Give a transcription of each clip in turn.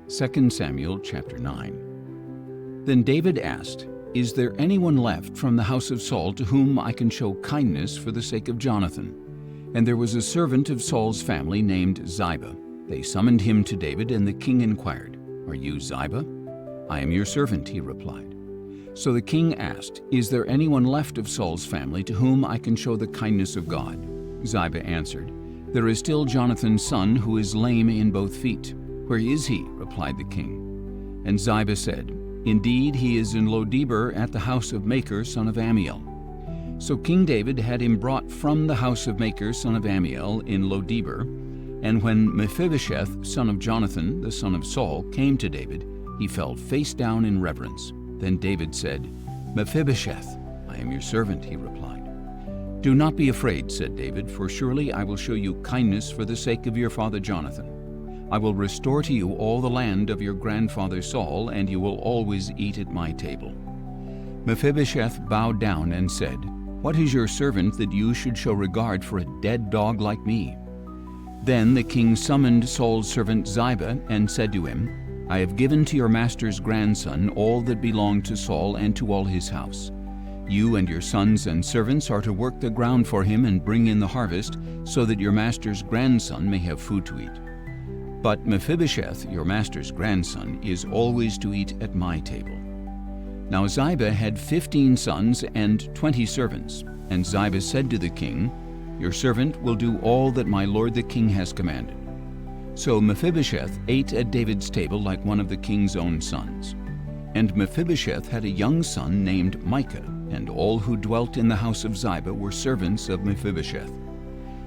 2 Samuel chapter 9. Then David asked, "Is there anyone left from the house of Saul to whom I can show kindness for the sake of Jonathan?" And there was a servant of Saul's family named Ziba. They summoned him to David, and the king inquired, "Are you Ziba?" "I am your servant," he replied. So the king asked, "Is there anyone left of Saul's family to whom I can show the kindness of God?" Ziba answered, "There is still Jonathan's son who is lame in both feet." "Where is he?" replied the king. And Ziba said, "Indeed, he is in Lo-debar at the house of Machir, son of Ammiel." So King David had him brought from the house of Machir, son of Ammiel, in Lo-debar. And when Mephibosheth, son of Jonathan, the son of Saul, came to David, he fell face down in reverence. Then David said, "Mephibosheth." "I am your servant," he replied. "Do not be afraid," said David, "for surely I will show you kindness for the sake of your father Jonathan. I will restore to you all the land of your grandfather Saul, and you will always eat at my table." Mephibosheth bowed down and said, "What is your servant that you should show regard for a dead dog like me?" Then the king summoned Saul's servant Ziba and said to him, "I have given to your master's grandson all that belonged to Saul and to all his house. You and your sons and servants are to work the ground for him and bring in the harvest, so that your master's grandson may have food to eat. But Mephibosheth, your master's grandson, is always to eat at my table." Now Ziba had 15 sons and 20 servants, and Ziba said to the king, "Your servant will do all that my lord the king has commanded." So Mephibosheth ate at David's table like one of the king's own sons. And Mephibosheth had a young son named Micah, and all who dwelt in the house of Ziba were servants of Mephibosheth.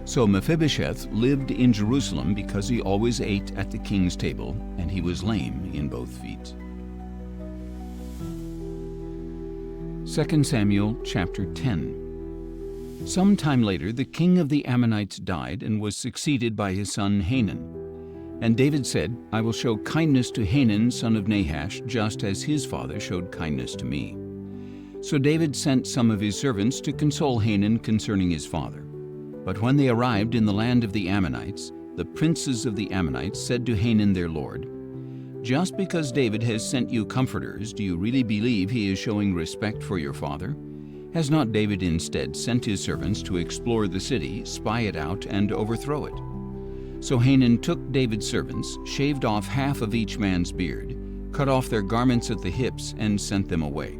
So Mephibosheth lived in Jerusalem because he always ate at the king's table, and he was lame in both feet. 2 Samuel chapter 10. Some time later the king of the Ammonites died and was succeeded by his son Hanun. And David said, "I will show kindness to Hanun son of Nahash, just as his father showed kindness to me." So David sent some of his servants to console Hanun concerning his father. But when they arrived in the land of the Ammonites, the princes of the Ammonites said to Hanun their lord, "Just because David has sent you comforters, do you really believe he is showing respect for your father? Has not David instead sent his servants to explore the city, spy it out, and overthrow it?" So Hanun took David's servants, shaved off half of each man's beard, cut off their garments at the hips, and sent them away.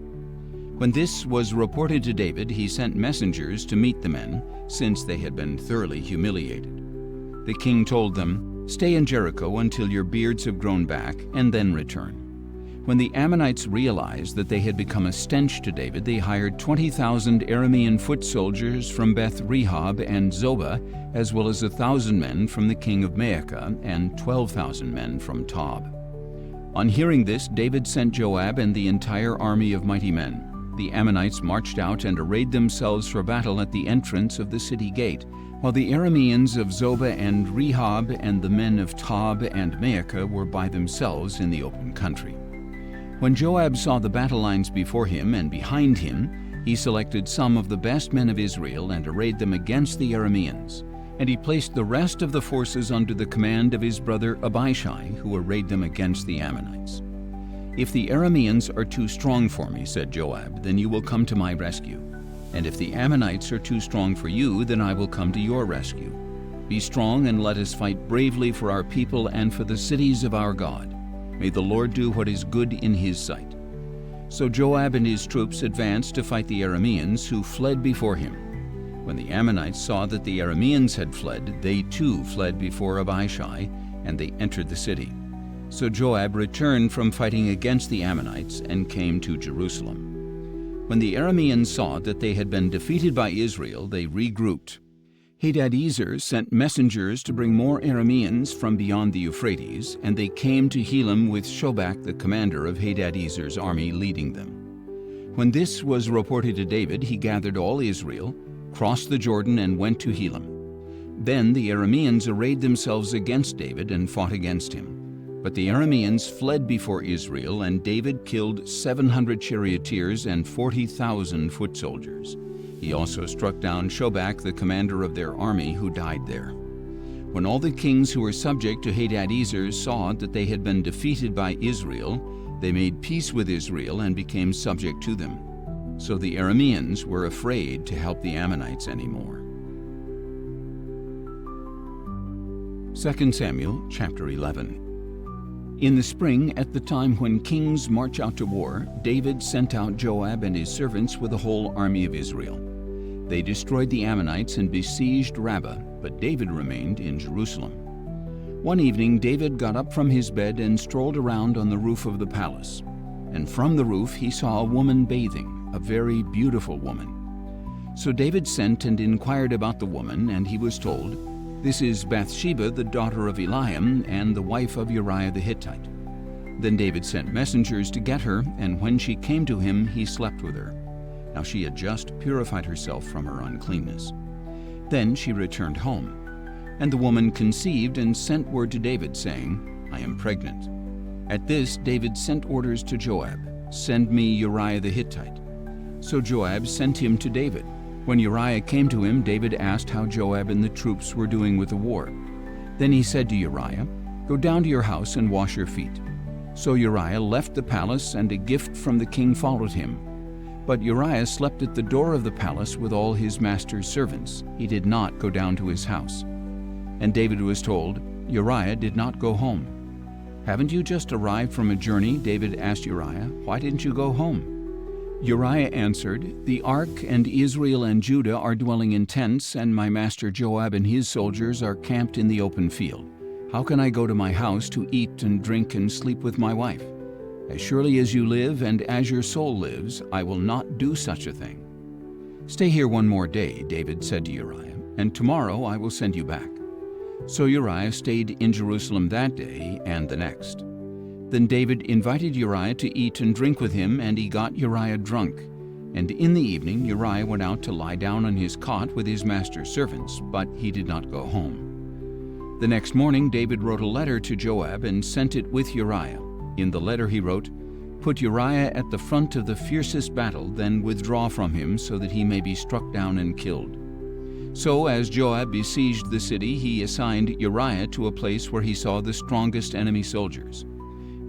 When this was reported to David, he sent messengers to meet the men, since they had been thoroughly humiliated. The king told them, "Stay in Jericho until your beards have grown back, and then return." When the Ammonites realized that they had become a stench to David, they hired 20,000 Aramean foot soldiers from Beth Rehob and Zobah, as well as 1,000 men from the king of Maacah and 12,000 men from Tob. On hearing this, David sent Joab and the entire army of mighty men. The Ammonites marched out and arrayed themselves for battle at the entrance of the city gate, while the Arameans of Zobah and Rehob and the men of Tob and Maacah were by themselves in the open country. When Joab saw the battle lines before him and behind him, he selected some of the best men of Israel and arrayed them against the Arameans. And he placed the rest of the forces under the command of his brother Abishai, who arrayed them against the Ammonites. "If the Arameans are too strong for me," said Joab, "then you will come to my rescue. And if the Ammonites are too strong for you, then I will come to your rescue. Be strong and let us fight bravely for our people and for the cities of our God. May the Lord do what is good in his sight." So Joab and his troops advanced to fight the Arameans, who fled before him. When the Ammonites saw that the Arameans had fled, they too fled before Abishai, and they entered the city. So Joab returned from fighting against the Ammonites and came to Jerusalem. When the Arameans saw that they had been defeated by Israel, they regrouped. Hadadezer sent messengers to bring more Arameans from beyond the Euphrates, and they came to Helam with Shobach, the commander of Hadadezer's army, leading them. When this was reported to David, he gathered all Israel, crossed the Jordan, and went to Helam. Then the Arameans arrayed themselves against David and fought against him. But the Arameans fled before Israel, and David killed 700 charioteers and 40,000 foot soldiers. He also struck down Shobach, the commander of their army, who died there. When all the kings who were subject to Hadadezer saw that they had been defeated by Israel, they made peace with Israel and became subject to them. So the Arameans were afraid to help the Ammonites anymore. 2 Samuel chapter 11. In the spring, at the time when kings march out to war, David sent out Joab and his servants with the whole army of Israel. They destroyed the Ammonites and besieged Rabbah, but David remained in Jerusalem. One evening David got up from his bed and strolled around on the roof of the palace. And from the roof he saw a woman bathing, a very beautiful woman. So David sent and inquired about the woman, and he was told, "This is Bathsheba, the daughter of Eliam, and the wife of Uriah the Hittite." Then David sent messengers to get her, and when she came to him, he slept with her. Now she had just purified herself from her uncleanness. Then she returned home. And the woman conceived and sent word to David, saying, "I am pregnant." At this David sent orders to Joab, "Send me Uriah the Hittite." So Joab sent him to David. When Uriah came to him, David asked how Joab and the troops were doing with the war. Then he said to Uriah, "Go down to your house and wash your feet." So Uriah left the palace, and a gift from the king followed him. But Uriah slept at the door of the palace with all his master's servants. He did not go down to his house. And David was told, "Uriah did not go home." "Haven't you just arrived from a journey?" David asked Uriah. "Why didn't you go home?" Uriah answered, "The ark and Israel and Judah are dwelling in tents, and my master Joab and his soldiers are camped in the open field. How can I go to my house to eat and drink and sleep with my wife? As surely as you live and as your soul lives, I will not do such a thing." "Stay here one more day," David said to Uriah, "and tomorrow I will send you back." So Uriah stayed in Jerusalem that day and the next. Then David invited Uriah to eat and drink with him, and he got Uriah drunk. And in the evening Uriah went out to lie down on his cot with his master's servants, but he did not go home. The next morning David wrote a letter to Joab and sent it with Uriah. In the letter he wrote, "Put Uriah at the front of the fiercest battle, then withdraw from him so that he may be struck down and killed." So as Joab besieged the city, he assigned Uriah to a place where he saw the strongest enemy soldiers.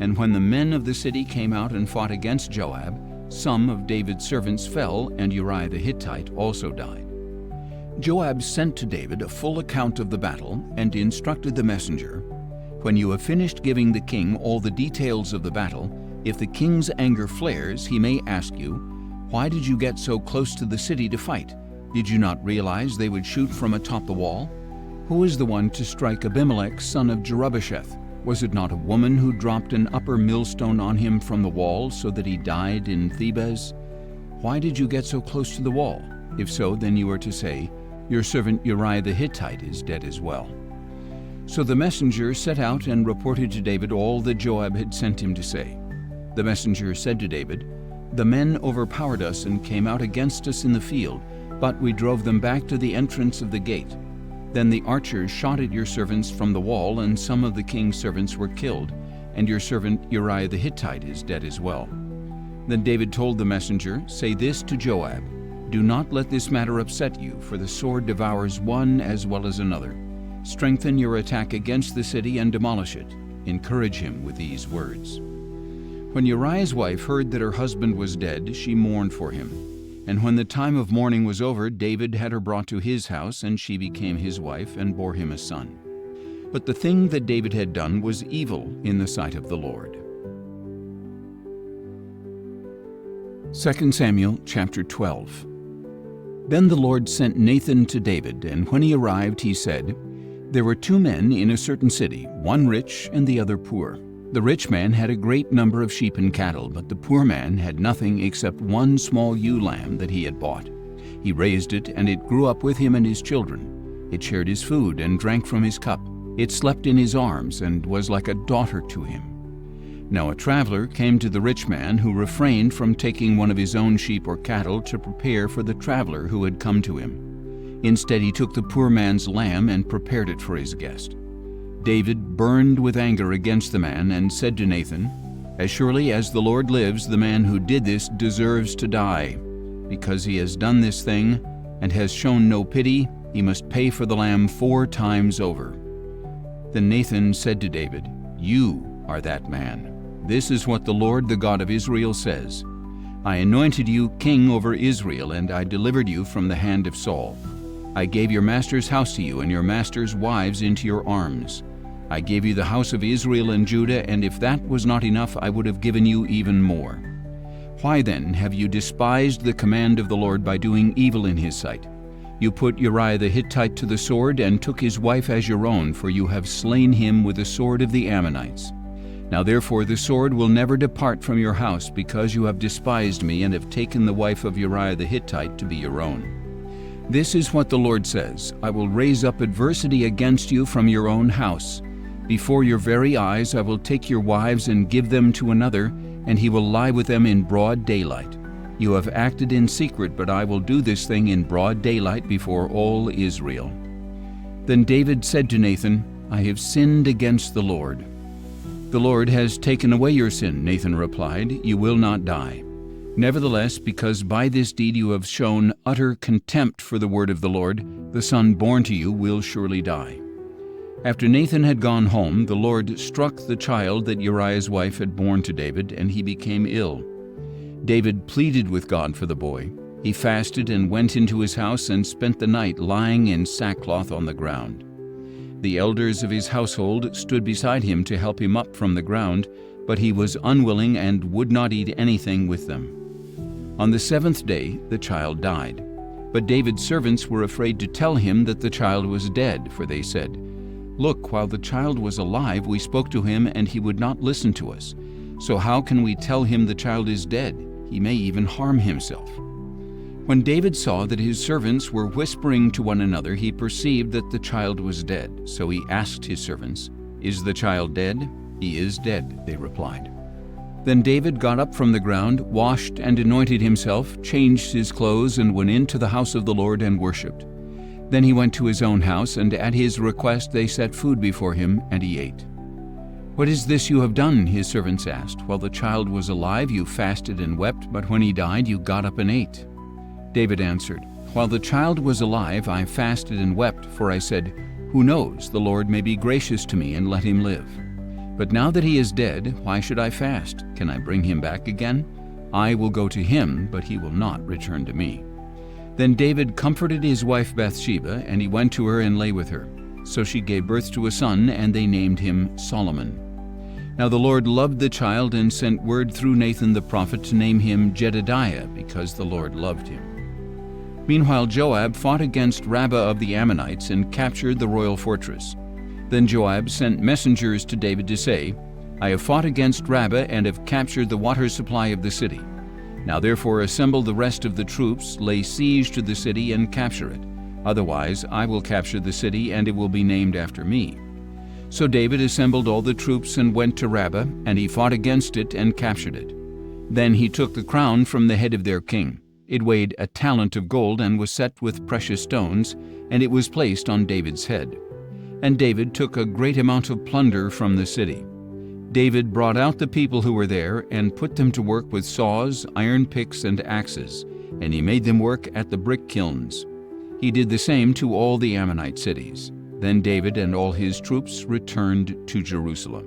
And when the men of the city came out and fought against Joab, some of David's servants fell, and Uriah the Hittite also died. Joab sent to David a full account of the battle and instructed the messenger, "When you have finished giving the king all the details of the battle, if the king's anger flares, he may ask you, 'Why did you get so close to the city to fight? Did you not realize they would shoot from atop the wall? Who is the one to strike Abimelech, son of Jerubbesheth? Was it not a woman who dropped an upper millstone on him from the wall so that he died in Thebez? Why did you get so close to the wall? If so, then you are to say, 'Your servant Uriah the Hittite is dead as well.'" So the messenger set out and reported to David all that Joab had sent him to say. The messenger said to David, "The men overpowered us and came out against us in the field, but we drove them back to the entrance of the gate. Then the archers shot at your servants from the wall, and some of the king's servants were killed, and your servant Uriah the Hittite is dead as well." Then David told the messenger, "Say this to Joab, 'Do not let this matter upset you, for the sword devours one as well as another. Strengthen your attack against the city and demolish it. Encourage him with these words.'" When Uriah's wife heard that her husband was dead, she mourned for him. And when the time of mourning was over, David had her brought to his house, and she became his wife and bore him a son. But the thing that David had done was evil in the sight of the Lord. 2 Samuel chapter 12. Then the Lord sent Nathan to David, and when he arrived, he said, "There were two men in a certain city, one rich and the other poor. The rich man had a great number of sheep and cattle, but the poor man had nothing except one small ewe lamb that he had bought. He raised it, and it grew up with him and his children. It shared his food and drank from his cup. It slept in his arms and was like a daughter to him. Now a traveler came to the rich man, who refrained from taking one of his own sheep or cattle to prepare for the traveler who had come to him. Instead, he took the poor man's lamb and prepared it for his guest. David burned with anger against the man and said to Nathan, "As surely as the Lord lives, the man who did this deserves to die. Because he has done this thing and has shown no pity, he must pay for the lamb 4 times over." Then Nathan said to David, "You are that man. This is what the Lord, the God of Israel, says. I anointed you king over Israel, and I delivered you from the hand of Saul. I gave your master's house to you and your master's wives into your arms. I gave you the house of Israel and Judah, and if that was not enough, I would have given you even more. Why then have you despised the command of the Lord by doing evil in his sight? You put Uriah the Hittite to the sword and took his wife as your own, for you have slain him with the sword of the Ammonites. Now therefore the sword will never depart from your house, because you have despised me and have taken the wife of Uriah the Hittite to be your own. This is what the Lord says, I will raise up adversity against you from your own house. Before your very eyes I will take your wives and give them to another, and he will lie with them in broad daylight. You have acted in secret, but I will do this thing in broad daylight before all Israel." Then David said to Nathan, "I have sinned against the Lord." "The Lord has taken away your sin," Nathan replied. "You will not die. Nevertheless, because by this deed you have shown utter contempt for the word of the Lord, the son born to you will surely die." After Nathan had gone home, the Lord struck the child that Uriah's wife had borne to David, and he became ill. David pleaded with God for the boy. He fasted and went into his house and spent the night lying in sackcloth on the ground. The elders of his household stood beside him to help him up from the ground, but he was unwilling and would not eat anything with them. On the 7th day the child died. But David's servants were afraid to tell him that the child was dead, for they said, "Look, while the child was alive, we spoke to him, and he would not listen to us. So how can we tell him the child is dead? He may even harm himself." When David saw that his servants were whispering to one another, he perceived that the child was dead. So he asked his servants, "Is the child dead?" "He is dead," they replied. Then David got up from the ground, washed and anointed himself, changed his clothes, and went into the house of the Lord and worshipped. Then he went to his own house, and at his request they set food before him, and he ate. "What is this you have done?" his servants asked. "While the child was alive, you fasted and wept, but when he died, you got up and ate." David answered, "While the child was alive, I fasted and wept, for I said, 'Who knows, the Lord may be gracious to me and let him live.' But now that he is dead, why should I fast? Can I bring him back again? I will go to him, but he will not return to me." Then David comforted his wife Bathsheba, and he went to her and lay with her. So she gave birth to a son, and they named him Solomon. Now the Lord loved the child and sent word through Nathan the prophet to name him Jedediah, because the Lord loved him. Meanwhile Joab fought against Rabbah of the Ammonites and captured the royal fortress. Then Joab sent messengers to David to say, "I have fought against Rabbah and have captured the water supply of the city. Now therefore assemble the rest of the troops, lay siege to the city, and capture it. Otherwise I will capture the city, and it will be named after me." So David assembled all the troops and went to Rabbah, and he fought against it and captured it. Then he took the crown from the head of their king. It weighed a talent of gold and was set with precious stones, and it was placed on David's head. And David took a great amount of plunder from the city. David brought out the people who were there and put them to work with saws, iron picks, and axes, and he made them work at the brick kilns. He did the same to all the Ammonite cities. Then David and all his troops returned to Jerusalem.